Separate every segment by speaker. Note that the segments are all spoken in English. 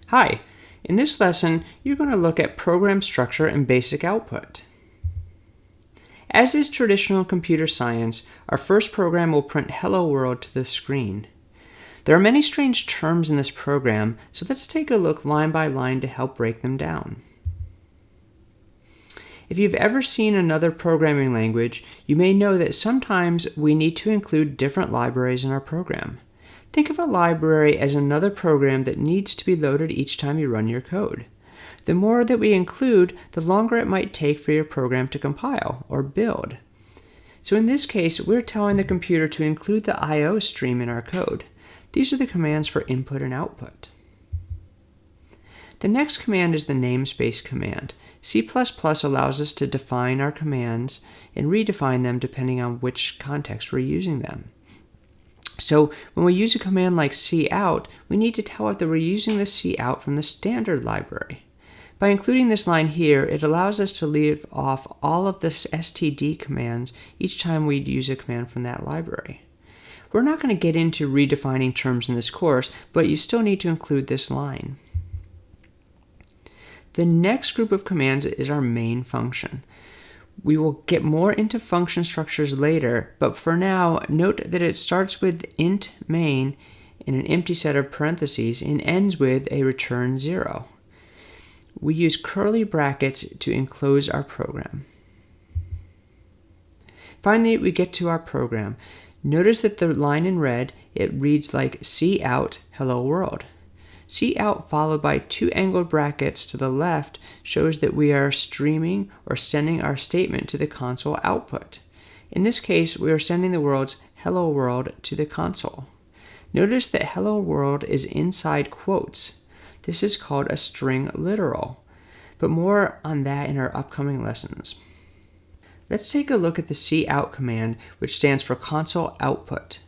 Speaker 1: Hi, in this lesson, you're going to look at program structure and basic output. As is traditional computer science, our first program will print Hello World to the screen. There are many strange terms in this program, so let's take a look line by line to help break them down. If you've ever seen another programming language, you may know that sometimes we need to include different libraries in our program. Think of a library as another program that needs to be loaded each time you run your code. The more that we include, the longer it might take for your program to compile or build. So in this case, we're telling the computer to include the I/O stream in our code. These are the commands for input and output. The next command is the namespace command. C++ allows us to define our commands and redefine them depending on which context we're using them. So when we use a command like cout, we need to tell it that we're using the cout from the standard library. By including this line here, it allows us to leave off all of the std commands each time we use a command from that library. We're not going to get into redefining terms in this course, but you still need to include this line. The next group of commands is our main function. We will get more into function structures later, but for now, note that it starts with int main in an empty set of parentheses and ends with a return 0. We use curly brackets to enclose our program. Finally, we get to our program. Notice that the line in red, it reads like cout hello world. Cout followed by two angled brackets to the left shows that we are streaming or sending our statement to the console output. In this case, we are sending the words hello world to the console. Notice that hello world is inside quotes. This is called a string literal, but more on that in our upcoming lessons. Let's take a look at the cout command, which stands for console output.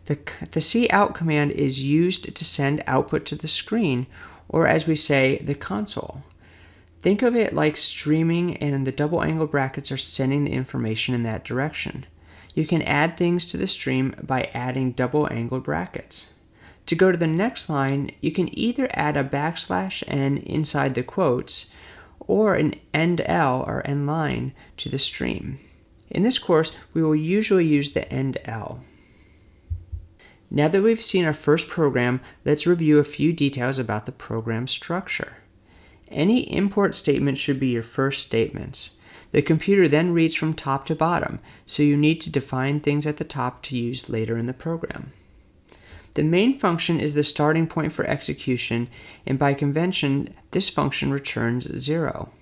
Speaker 1: The cout command is used to send output to the screen, or as we say, the console. Think of it like streaming, and the double angled brackets are sending the information in that direction. You can add things to the stream by adding double angled brackets. To go to the next line, you can either add a \n inside the quotes, or an end L or end line to the stream. In this course, we will usually use the end L. Now that we've seen our first program, let's review a few details about the program structure. Any import statement should be your first statements. The computer then reads from top to bottom, so you need to define things at the top to use later in the program. The main function is the starting point for execution, and by convention, this function returns 0.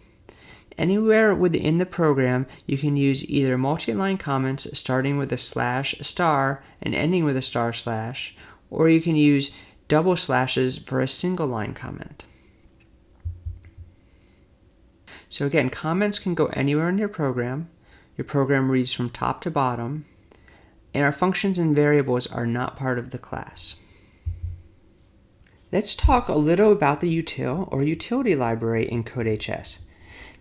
Speaker 1: Anywhere within the program, you can use either multi-line comments starting with a /* and ending with a //, or you can use double slashes for a single line comment. So again, comments can go anywhere in your program. Your program reads from top to bottom, and our functions and variables are not part of the class. Let's talk a little about the util or utility library in CodeHS.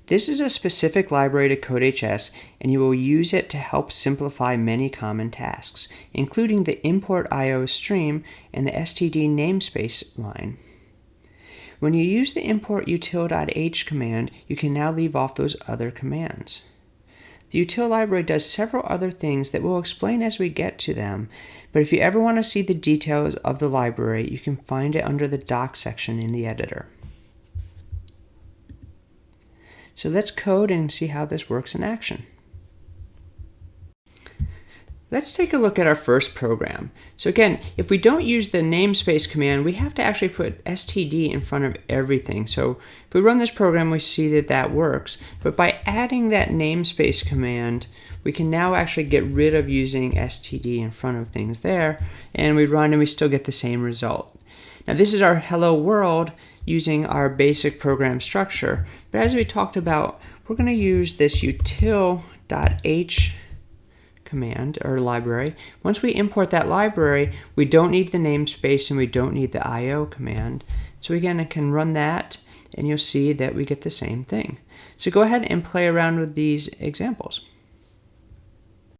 Speaker 1: This is a specific library to CodeHS, and you will use it to help simplify many common tasks, including the import I/O stream and the std namespace line. When you use the import util.h command, you can now leave off those other commands. The util library does several other things that we'll explain as we get to them, but if you ever want to see the details of the library, you can find it under the docs section in the editor. So let's code and see how this works in action. Let's take a look at our first program. So again, if we don't use the namespace command, we have to actually put std in front of everything. So if we run this program, we see that that works. But by adding that namespace command, we can now actually get rid of using std in front of things there, and we run and we still get the same result. Now this is our hello world using our basic program structure, but as we talked about, we're going to use this util.h command or library. Once we import that library, we don't need the namespace and we don't need the I/O command. So again, I can run that and you'll see that we get the same thing. So go ahead and play around with these examples.